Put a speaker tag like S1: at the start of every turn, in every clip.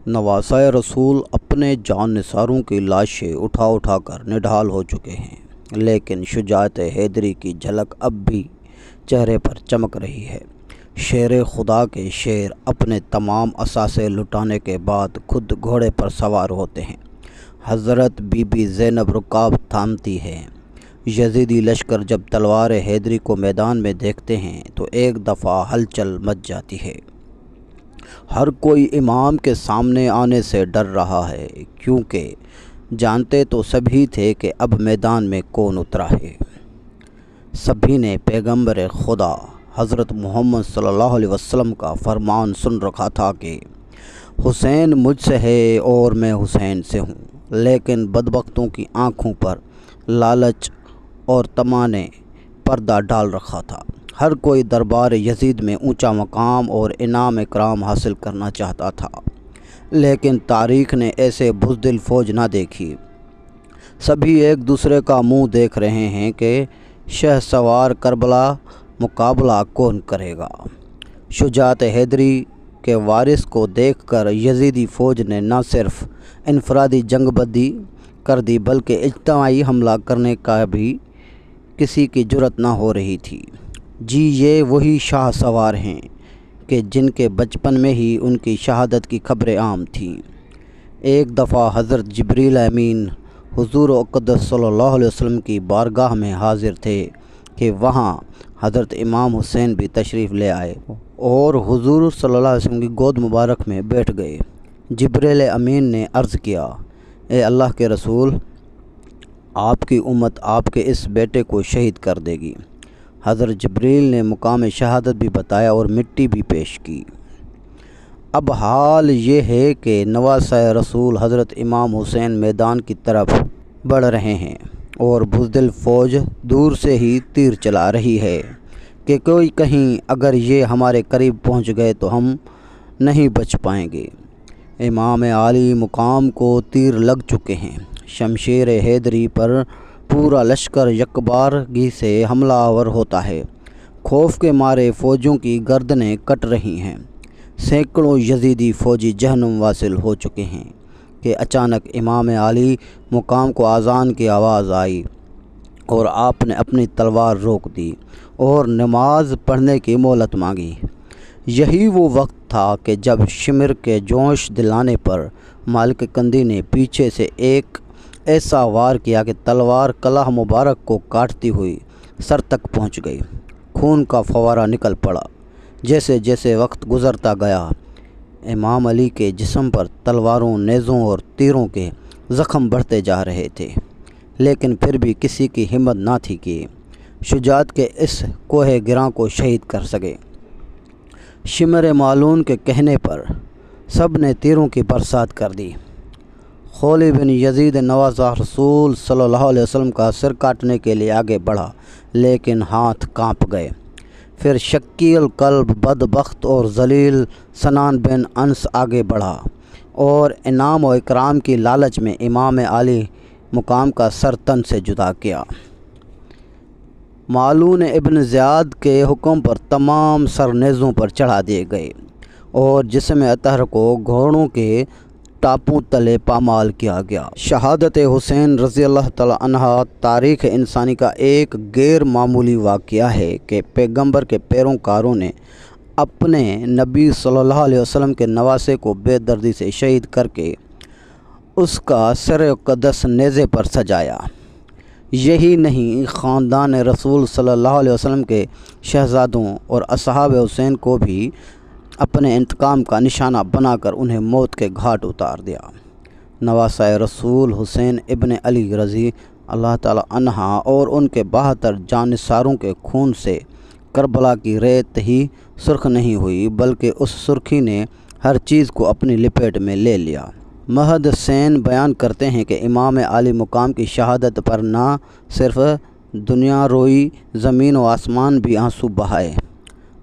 S1: نواسۂ رسول اپنے جان نثاروں کی لاشیں اٹھا اٹھا کر نڈھال ہو چکے ہیں، لیکن شجاعت حیدری کی جھلک اب بھی چہرے پر چمک رہی ہے۔ شیر خدا کے شیر اپنے تمام اثاثے لٹانے کے بعد خود گھوڑے پر سوار ہوتے ہیں۔ حضرت بی بی زینب رکاب تھامتی ہے۔ یزیدی لشکر جب تلوار حیدری کو میدان میں دیکھتے ہیں تو ایک دفعہ ہلچل مچ جاتی ہے۔ ہر کوئی امام کے سامنے آنے سے ڈر رہا ہے، کیونکہ جانتے تو سبھی تھے کہ اب میدان میں کون اترا ہے۔ سبھی نے پیغمبر خدا حضرت محمد صلی اللہ علیہ وسلم کا فرمان سن رکھا تھا کہ حسین مجھ سے ہے اور میں حسین سے ہوں، لیکن بدبختوں کی آنکھوں پر لالچ اور طمع نے پردہ ڈال رکھا تھا۔ ہر کوئی دربار یزید میں اونچا مقام اور انعام اکرام حاصل کرنا چاہتا تھا، لیکن تاریخ نے ایسے بزدل فوج نہ دیکھی۔ سبھی ایک دوسرے کا منہ دیکھ رہے ہیں کہ شہسوار کربلا مقابلہ کون کرے گا۔ شجاعت حیدری کے وارث کو دیکھ کر یزیدی فوج نے نہ صرف انفرادی جنگ بندی کر دی بلکہ اجتماعی حملہ کرنے کا بھی کسی کی جرأت نہ ہو رہی تھی۔ جی یہ وہی شاہ سوار ہیں کہ جن کے بچپن میں ہی ان کی شہادت کی خبریں عام تھیں۔ ایک دفعہ حضرت جبریل امین حضور اقدس صلی اللہ علیہ وسلم کی بارگاہ میں حاضر تھے کہ وہاں حضرت امام حسین بھی تشریف لے آئے اور حضور صلی اللہ علیہ وسلم کی گود مبارک میں بیٹھ گئے۔ جبریل امین نے عرض کیا، اے اللہ کے رسول، آپ کی امت آپ کے اس بیٹے کو شہید کر دے گی۔ حضرت جبریل نے مقام شہادت بھی بتایا اور مٹی بھی پیش کی۔ اب حال یہ ہے کہ نواسۂ رسول حضرت امام حسین میدان کی طرف بڑھ رہے ہیں اور بزدل فوج دور سے ہی تیر چلا رہی ہے کہ کوئی کہیں اگر یہ ہمارے قریب پہنچ گئے تو ہم نہیں بچ پائیں گے۔ امام عالی مقام کو تیر لگ چکے ہیں۔ شمشیر حیدری پر پورا لشکر یکبارگی سے حملہ آور ہوتا ہے۔ خوف کے مارے فوجوں کی گردنیں کٹ رہی ہیں۔ سینکڑوں یزیدی فوجی جہنم واصل ہو چکے ہیں کہ اچانک امام عالی مقام کو اذان کی آواز آئی اور آپ نے اپنی تلوار روک دی اور نماز پڑھنے کی مہلت مانگی۔ یہی وہ وقت تھا کہ جب شمر کے جوش دلانے پر مالک کندی نے پیچھے سے ایک ایسا وار کیا کہ تلوار کلہ مبارک کو کاٹتی ہوئی سر تک پہنچ گئی۔ خون کا فوارہ نکل پڑا۔ جیسے جیسے وقت گزرتا گیا، امام علی کے جسم پر تلواروں، نیزوں اور تیروں کے زخم بڑھتے جا رہے تھے، لیکن پھر بھی کسی کی ہمت نہ تھی کہ شجاعت کے اس کوہ گراں کو شہید کر سکے۔ شمر مالون کے کہنے پر سب نے تیروں کی برسات کر دی۔ خولی بن یزید نواسۂ رسول صلی اللہ علیہ وسلم کا سر کاٹنے کے لیے آگے بڑھا، لیکن ہاتھ کانپ گئے۔ پھر شکی القلب بدبخت اور ذلیل سنان بن انس آگے بڑھا اور انعام و اکرام کی لالچ میں امام عالی مقام کا سر تن سے جدا کیا۔ مالون ابن زیاد کے حکم پر تمام سر نیزوں پر چڑھا دیے گئے اور جسم اطہر کو گھوڑوں کے ٹاپوں تلے پامال کیا گیا۔ شہادت حسین رضی اللہ تعالی عنہ تاریخ انسانی کا ایک غیر معمولی واقعہ ہے کہ پیغمبر کے پیروکاروں نے اپنے نبی صلی اللہ علیہ وسلم کے نواسے کو بے دردی سے شہید کر کے اس کا سر اقدس نیزے پر سجایا۔ یہی نہیں، خاندان رسول صلی اللہ علیہ وسلم کے شہزادوں اور اصحاب حسین کو بھی اپنے انتقام کا نشانہ بنا کر انہیں موت کے گھاٹ اتار دیا۔ نواسۂ رسول حسین ابن علی رضی اللہ تعالی عنہ اور ان کے 72 جانثاروں کے خون سے کربلا کی ریت ہی سرخ نہیں ہوئی، بلکہ اس سرخی نے ہر چیز کو اپنی لپیٹ میں لے لیا۔ محدثین بیان کرتے ہیں کہ امام عالی مقام کی شہادت پر نہ صرف دنیا روئی، زمین و آسمان بھی آنسو بہائے۔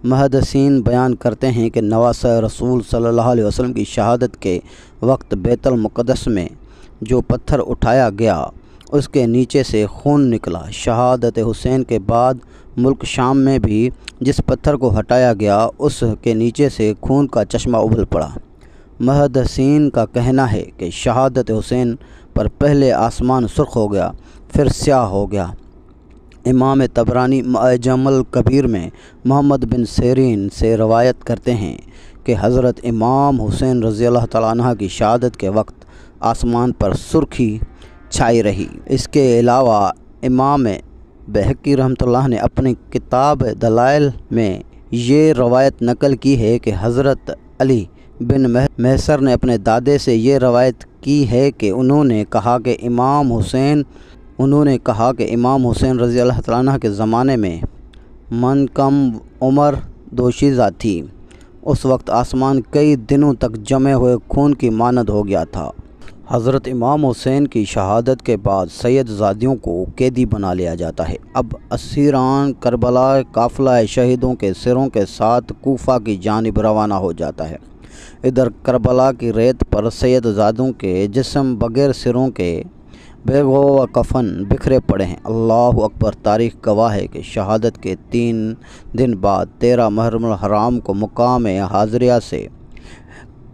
S1: محدثین بیان کرتے ہیں کہ نواسۂ رسول صلی اللہ علیہ وسلم کی شہادت کے وقت بیت المقدس میں جو پتھر اٹھایا گیا اس کے نیچے سے خون نکلا۔ شہادت حسین کے بعد ملک شام میں بھی جس پتھر کو ہٹایا گیا اس کے نیچے سے خون کا چشمہ ابل پڑا۔ محدثین کا کہنا ہے کہ شہادت حسین پر پہلے آسمان سرخ ہو گیا پھر سیاہ ہو گیا۔ امام طبرانی معجم الکبیر میں محمد بن سیرین سے روایت کرتے ہیں کہ حضرت امام حسین رضی اللہ تعالیٰ عنہ کی شہادت کے وقت آسمان پر سرخی چھائی رہی۔ اس کے علاوہ امام بہقی رحمۃ اللہ نے اپنی کتاب دلائل میں یہ روایت نقل کی ہے کہ حضرت علی بن محصر نے اپنے دادے سے یہ روایت کی ہے کہ انہوں نے کہا کہ امام حسین رضی اللہ تعالیٰ عنہ کے زمانے میں من کم عمر دوشیزہ تھی۔ اس وقت آسمان کئی دنوں تک جمے ہوئے خون کی مانند ہو گیا تھا۔ حضرت امام حسین کی شہادت کے بعد سید زادیوں کو قیدی بنا لیا جاتا ہے۔ اب اسیران کربلا قافلہ شہیدوں کے سروں کے ساتھ کوفہ کی جانب روانہ ہو جاتا ہے۔ ادھر کربلا کی ریت پر سید زادوں کے جسم بغیر سروں کے بیگ و کفن بکھرے پڑے ہیں۔ اللہ اکبر! تاریخ گواہ ہے کہ شہادت کے 3 دن بعد 13 محرم الحرام کو مقام حاضریہ سے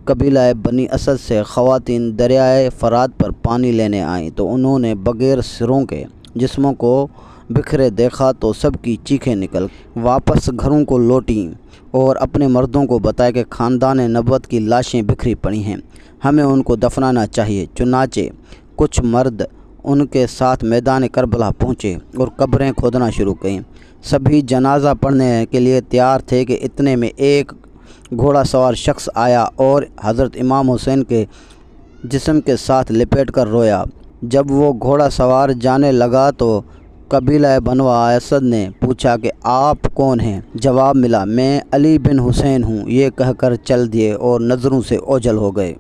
S1: قبیلہ بنی اسد سے خواتین دریائے فرات پر پانی لینے آئیں تو انہوں نے بغیر سروں کے جسموں کو بکھرے دیکھا تو سب کی چیخیں نکل واپس گھروں کو لوٹیں اور اپنے مردوں کو بتایا کہ خاندان نبوت کی لاشیں بکھری پڑی ہیں، ہمیں ان کو دفنانا چاہیے۔ چنانچہ کچھ مرد ان کے ساتھ میدان کربلا پہنچے اور قبریں کھودنا شروع کیں۔ سبھی جنازہ پڑھنے کے لیے تیار تھے کہ اتنے میں ایک گھوڑا سوار شخص آیا اور حضرت امام حسین کے جسم کے ساتھ لپیٹ کر رویا۔ جب وہ گھوڑا سوار جانے لگا تو قبیلہ بنو اسد نے پوچھا کہ آپ کون ہیں؟ جواب ملا، میں علی بن حسین ہوں۔ یہ کہہ کر چل دیے اور نظروں سے اوجھل ہو گئے۔